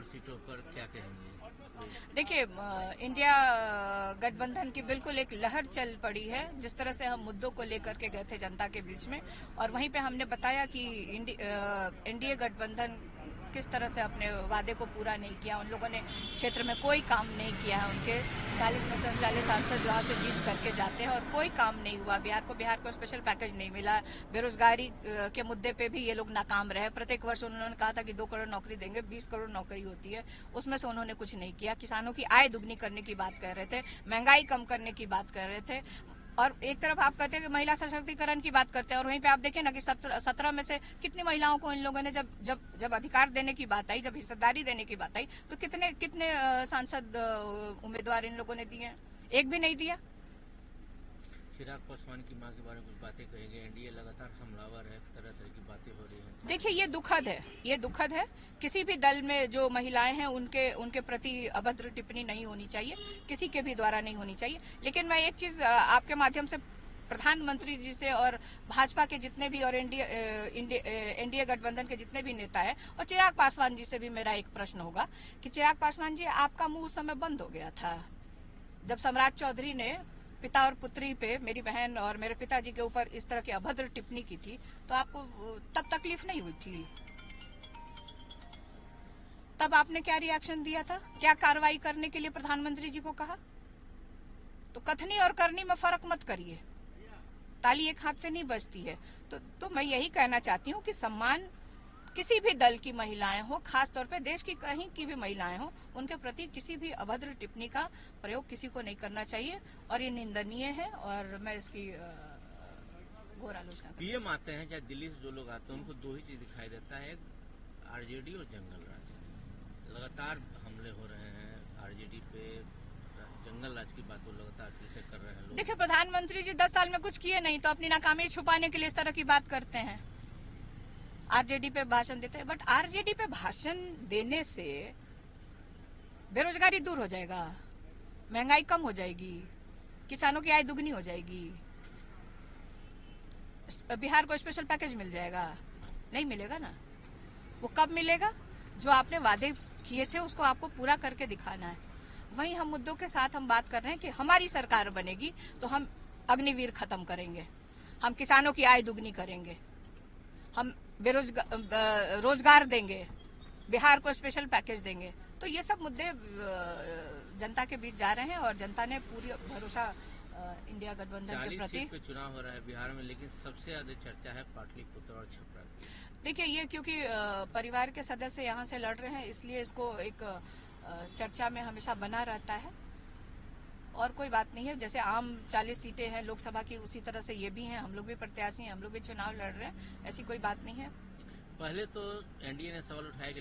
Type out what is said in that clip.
4 सीटों पर क्या कहेंगे? देखिए, इंडिया गठबंधन की बिल्कुल एक लहर चल पड़ी है। जिस तरह से हम मुद्दों को लेकर के गए थे जनता के बीच में, और वहीं पे हमने बताया कि एनडीए गठबंधन किस तरह से अपने वादे को पूरा नहीं किया। उन लोगों ने क्षेत्र में कोई काम नहीं किया है। उनके 40 में से 39 सांसद जहाँ से जीत करके जाते हैं और कोई काम नहीं हुआ। बिहार को स्पेशल पैकेज नहीं मिला। बेरोजगारी के मुद्दे पे भी ये लोग नाकाम रहे। प्रत्येक वर्ष उन्होंने कहा था कि 2 करोड़ नौकरी देंगे, 20 करोड़ नौकरी होती है, उसमें से उन्होंने कुछ नहीं किया। किसानों की आय दुगनी करने की बात कर रहे थे, महंगाई कम करने की बात कर रहे थे, और एक तरफ आप कहते हैं कि महिला सशक्तिकरण की बात करते हैं, और वहीं पे आप देखें ना कि 17 में से कितनी महिलाओं को इन लोगों ने जब अधिकार देने की बात आई, जब हिस्सेदारी देने की बात आई, तो कितने कितने सांसद उम्मीदवार इन लोगों ने दिए हैं? एक भी नहीं दिया। चिराग पासवान की मां के बारे में कुछ बातें कहेंगे? एनडीए लगातार हमलावर है, तरह तरह की बातें हो रही हैं। देखिए, ये दुखद है। किसी भी दल में जो महिलाएं हैं उनके प्रति अभद्र टिप्पणी नहीं होनी चाहिए, किसी के भी द्वारा नहीं होनी चाहिए। लेकिन मैं एक चीज आपके माध्यम से प्रधानमंत्री जी से और भाजपा के जितने भी और एनडीए गठबंधन के जितने भी नेता हैं और चिराग पासवान जी से भी मेरा एक प्रश्न होगा कि चिराग पासवान जी, आपका मुंह उस समय बंद हो गया था जब सम्राट चौधरी ने पिता और पुत्री पे, मेरी बहन और मेरे पिताजी के ऊपर इस तरह की अभद्र टिप्पणी की थी, तो आपको तब तकलीफ नहीं हुई थी? तब आपने क्या रिएक्शन दिया था? क्या कार्रवाई करने के लिए प्रधानमंत्री जी को कहा? तो कथनी और करनी में फर्क मत करिए। ताली एक हाथ से नहीं बजती है। तो मैं यही कहना चाहती हूँ कि सम्मान किसी भी दल की महिलाएं हो, खास तौर पे देश की कहीं की भी महिलाएं हो, उनके प्रति किसी भी अभद्र टिप्पणी का प्रयोग किसी को नहीं करना चाहिए, और ये निंदनीय है, और मैं इसकी घोर आलोचना। पीएम आते हैं, चाहे दिल्ली से जो लोग आते हैं, उनको 2 ही चीज दिखाई देता है, आरजेडी और जंगल राज। लगातार हमले हो रहे हैं आरजेडी पे, जंगल राज की बात वो लगातार फिर से कर रहे हैं लोग। देखिए, प्रधानमंत्री जी 10 साल में कुछ किए नहीं, तो अपनी नाकामी छुपाने के लिए इस तरह की बात करते हैं, आरजेडी पे भाषण देते हैं। बट आरजेडी पे भाषण देने से बेरोजगारी दूर हो जाएगा, महंगाई कम हो जाएगी, किसानों की आय दुगनी हो जाएगी, बिहार को स्पेशल पैकेज मिल जाएगा? नहीं मिलेगा ना। वो कब मिलेगा? जो आपने वादे किए थे उसको आपको पूरा करके दिखाना है। वहीं हम मुद्दों के साथ हम बात कर रहे हैं कि हमारी सरकार बनेगी तो हम अग्निवीर खत्म करेंगे, हम किसानों की आय दुगनी करेंगे, हम रोजगार देंगे, बिहार को स्पेशल पैकेज देंगे। तो ये सब मुद्दे जनता के बीच जा रहे हैं, और जनता ने पूरी भरोसा इंडिया गठबंधन के प्रति। 40 सीट पे चुनाव हो रहा है बिहार में, लेकिन सबसे ज्यादा चर्चा है पाटलिपुत्र और छपरा की। देखिए, ये क्योंकि परिवार के सदस्य यहाँ से लड़ रहे हैं, इसलिए इसको एक चर्चा में हमेशा बना रहता है, और कोई बात नहीं है। जैसे आम 40 सीटें हैं लोकसभा की, उसी तरह से ये भी हैं। हम लोग भी प्रत्याशी हैं, हम लोग भी चुनाव लड़ रहे हैं, ऐसी कोई बात नहीं है। पहले तो एनडीए ने सवाल उठाया कि